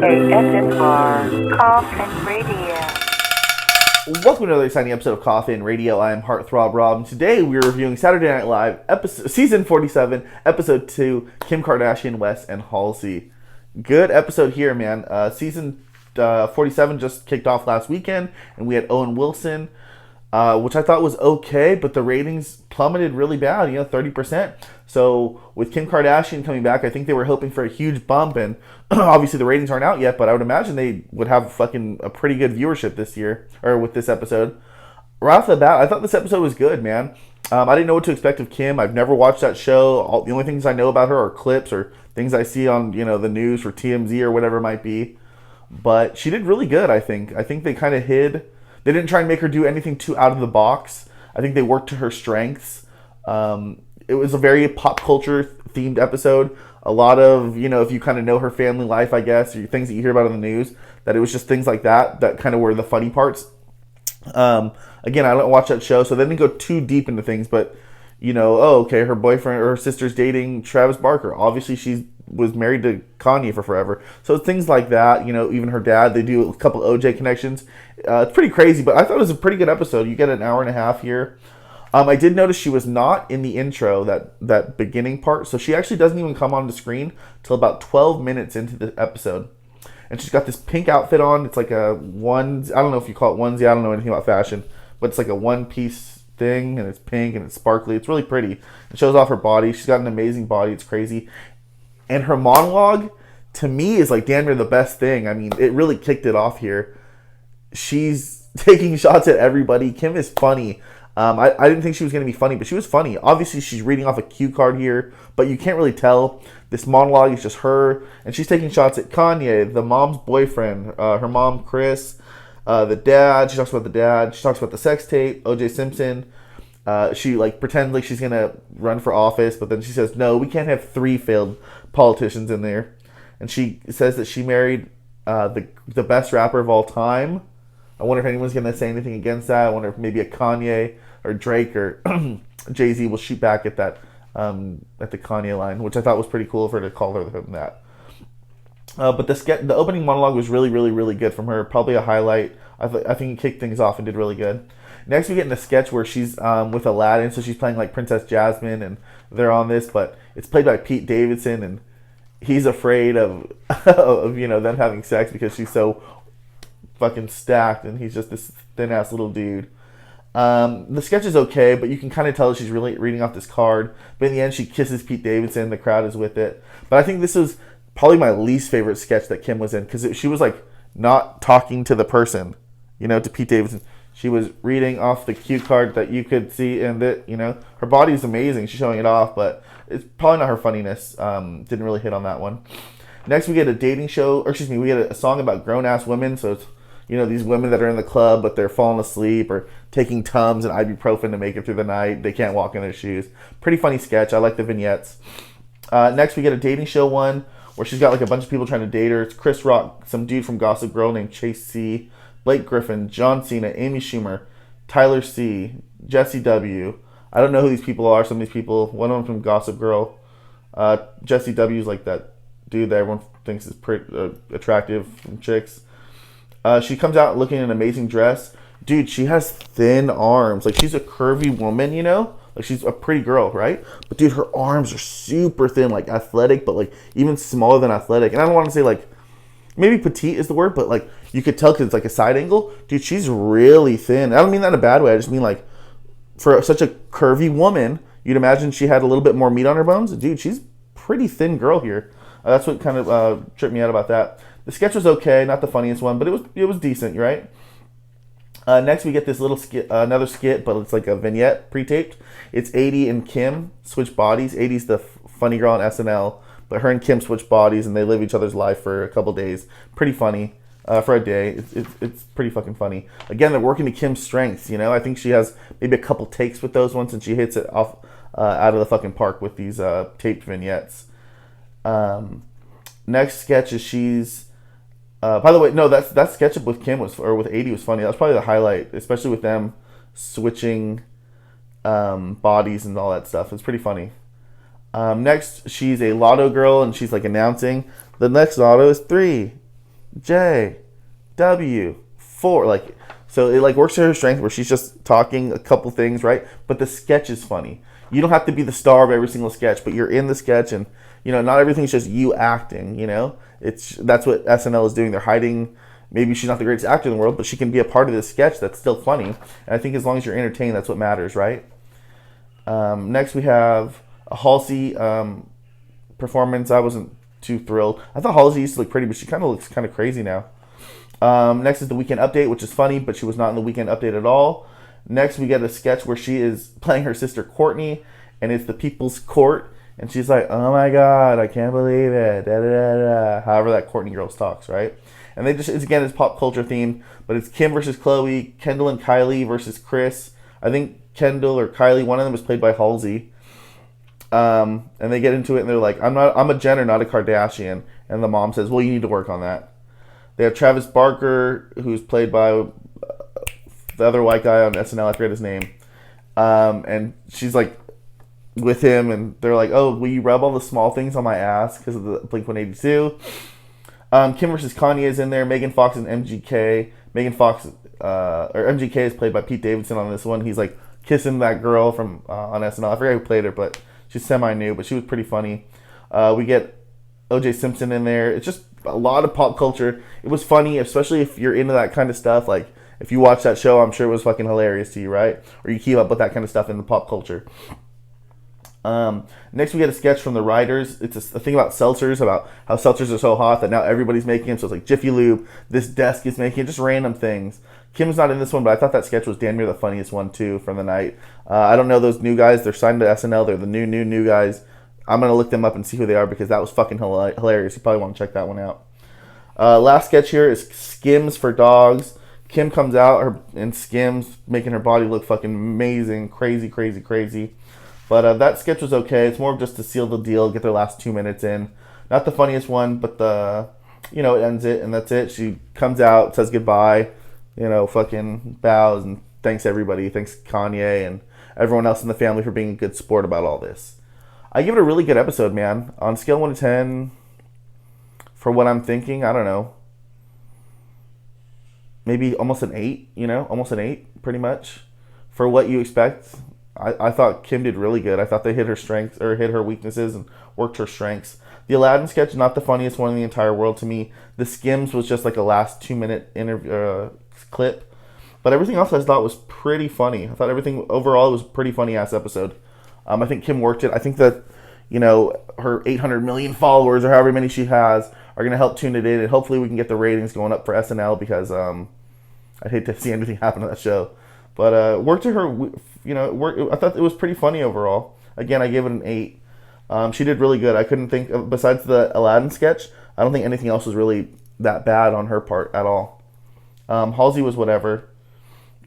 KSMR Koffin Radio. Welcome to another exciting episode of Koffin Radio. I am Heartthrob Rob, and today we are reviewing Saturday Night Live, season 47, episode 2, Kim Kardashian, West, and Halsey. Good episode here, man. Season 47 just kicked off last weekend, and we had Owen Wilson, which I thought was okay, but the ratings plummeted really bad, 30%. So with Kim Kardashian coming back, I think they were hoping for a huge bump, and obviously the ratings aren't out yet, but I would imagine they would have a pretty good viewership this year, or with this episode. Right off the bat, I thought this episode was good, man. I didn't know what to expect of Kim. I've never watched that show. The only things I know about her are clips or things I see on, the news for TMZ or whatever it might be. But she did really good, I think. I think they kind of hid. They didn't try and make her do anything too out of the box. I think they worked to her strengths. It was a very pop culture themed episode. A lot of, if you kind of know her family life, I guess, or things that you hear about in the news, that it was just things like that kind of were the funny parts. Again, I don't watch that show, so they didn't go too deep into things, but, her boyfriend or her sister's dating Travis Barker. Obviously, she was married to Kanye for forever. So things like that, even her dad, they do a couple OJ connections. It's pretty crazy, but I thought it was a pretty good episode. You get an hour and a half here. I did notice she was not in the intro, that beginning part, so she actually doesn't even come on the screen till about 12 minutes into the episode. And she's got this pink outfit on. It's like a one, I don't know if you call it onesie, I don't know anything about fashion, but it's like a one-piece thing, and it's pink, and it's sparkly. It's really pretty. It shows off her body. She's got an amazing body. It's crazy. And her monologue, to me, is like damn near the best thing. I mean, it really kicked it off here. She's taking shots at everybody. Kim is funny. I didn't think she was going to be funny, but she was funny. Obviously, she's reading off a cue card here, but you can't really tell. This monologue is just her, and she's taking shots at Kanye, the mom's boyfriend, her mom, Chris, the dad. She talks about the dad. She talks about the sex tape, O.J. Simpson. She pretends like she's going to run for office, but then she says, no, we can't have 3 failed politicians in there. And she says that she married the best rapper of all time. I wonder if anyone's going to say anything against that. I wonder if maybe a Kanye or Drake or Jay-Z will shoot back at that, at the Kanye line, which I thought was pretty cool of her to call her that. But the opening monologue was really, really, really good from her. Probably a highlight. I think it kicked things off and did really good. Next, we get in a sketch where she's with Aladdin, so she's playing like Princess Jasmine, and they're on this, but it's played by Pete Davidson, and he's afraid of them having sex because she's so fucking stacked, and he's just this thin ass little dude. The sketch is okay, but you can kind of tell she's really reading off this card. But in the end, she kisses Pete Davidson. The crowd is with it. But I think this was probably my least favorite sketch that Kim was in, because she was not talking to the person, to Pete Davidson. She was reading off the cue card that you could see, and that her body is amazing. She's showing it off, but it's probably not her funniness. Didn't really hit on that one. Next, we get a dating show, we get a song about grown ass women. So it's these women that are in the club, but they're falling asleep or taking Tums and ibuprofen to make it through the night. They can't walk in their shoes. Pretty funny sketch. I like the vignettes. Next, we get a dating show one where she's got a bunch of people trying to date her. It's Chris Rock, some dude from Gossip Girl named Chase C, Blake Griffin, John Cena, Amy Schumer, Tyler C, Jesse W. I don't know who these people are. Some of these people, one of them from Gossip Girl. Jesse W is like that dude that everyone thinks is pretty attractive from chicks. She comes out looking in an amazing dress. Dude, she has thin arms. She's a curvy woman, she's a pretty girl, right? But dude, her arms are super thin, athletic, but even smaller than athletic. And I don't want to say maybe petite is the word, but you could tell because it's a side angle. Dude, she's really thin. I don't mean that in a bad way. I just mean for such a curvy woman, you'd imagine she had a little bit more meat on her bones. Dude, she's pretty thin girl here. That's what kind of tripped me out about that. The sketch was okay, not the funniest one, but it was decent, right? Next, we get this little skit, another skit, but it's like a vignette pre-taped. It's Adie and Kim switch bodies. Adie's the funny girl on SNL, but her and Kim switch bodies, and they live each other's life for a couple days. Pretty funny for a day. It's pretty fucking funny. Again, they're working to Kim's strengths. I think she has maybe a couple takes with those ones, and she hits it off out of the fucking park with these taped vignettes. Next sketch is she's. By the way, no, that sketch with Kim with Adie was funny. That was probably the highlight, especially with them switching bodies and all that stuff. It's pretty funny. Next, she's a lotto girl, and she's announcing the next lotto is 3, J, W, 4. Like, so it like works to her strength where she's just talking a couple things, right? But the sketch is funny. You don't have to be the star of every single sketch, but you're in the sketch, and not everything's just you acting. That's what SNL is doing. They're hiding. Maybe she's not the greatest actor in the world, but she can be a part of this sketch that's still funny. And I think as long as you're entertained, that's what matters, right? Next we have a Halsey performance. I wasn't too thrilled. I thought Halsey used to look pretty, but she kind of looks kind of crazy now. Next is the Weekend Update, which is funny, but she was not in the Weekend Update at all. Next, we get a sketch where she is playing her sister Courtney, and it's the People's Court, and she's like, "Oh my God, I can't believe it." Da, da, da, da. However that Courtney girl talks, right? And it's pop culture themed, but it's Kim versus Chloe, Kendall and Kylie versus Chris. I think Kendall or Kylie, one of them was played by Halsey. And they get into it, and they're like, I'm a Jenner, not a Kardashian." And the mom says, "Well, you need to work on that." They have Travis Barker, who's played by the other white guy on SNL. I forget his name. And she's like with him, and they're like, "Oh, will you rub all the small things on my ass?" Because of the Blink-182. Kim versus Kanye is in there. Megan Fox and MGK. MGK is played by Pete Davidson on this one. He's like kissing that girl from on SNL. I forget who played her, but she's semi-new, but she was pretty funny. We get O.J. Simpson in there. It's just a lot of pop culture. It was funny, especially if you're into that kind of stuff. Like, if you watch that show, I'm sure it was fucking hilarious to you, right? Or you keep up with that kind of stuff in the pop culture. Next, we get a sketch from the writers. It's a thing about seltzers, about how seltzers are so hot that now everybody's making them. So it's like Jiffy Lube, this desk is making it, just random things. Kim's not in this one, but I thought that sketch was damn near the funniest one, too, from the night. I don't know those new guys. They're signed to SNL. They're the new guys. I'm going to look them up and see who they are because that was fucking hilarious. You probably want to check that one out. Last sketch here is Skims for dogs. Kim comes out and Skims, making her body look fucking amazing. Crazy. But that sketch was okay. It's more of just to seal the deal, get their last 2 minutes in. Not the funniest one, but it ends it, and that's it. She comes out, says goodbye, fucking bows, and thanks everybody. Thanks Kanye and everyone else in the family for being a good sport about all this. I give it a really good episode, man. On scale 1 to 10, for what I'm thinking, I don't know. Maybe almost an 8, almost an 8, pretty much. For what you expect, I thought Kim did really good. I thought they hit her strengths, or hit her weaknesses and worked her strengths. The Aladdin sketch, not the funniest one in the entire world to me. The Skims was just like a last 2-minute interview clip. But everything else I thought was pretty funny. I thought everything overall was a pretty funny ass episode. I think Kim worked it. I think that, her 800 million followers or however many she has are going to help tune it in. And hopefully we can get the ratings going up for SNL because I'd hate to see anything happen to that show. But worked to her, I thought it was pretty funny overall. Again, I gave it an 8. She did really good. I couldn't think, besides the Aladdin sketch, I don't think anything else was really that bad on her part at all. Halsey was whatever.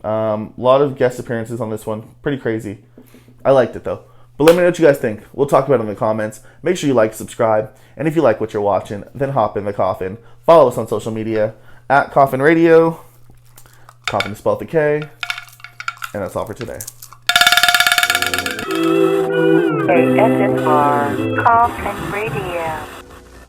A lot of guest appearances on this one. Pretty crazy. I liked it though. But let me know what you guys think. We'll talk about it in the comments. Make sure you like, subscribe, and if you like what you're watching, then hop in the Koffin. Follow us on social media at Koffin Radio. Koffin is spelled with a K. And that's all for today. KSFR, Koffin Radio.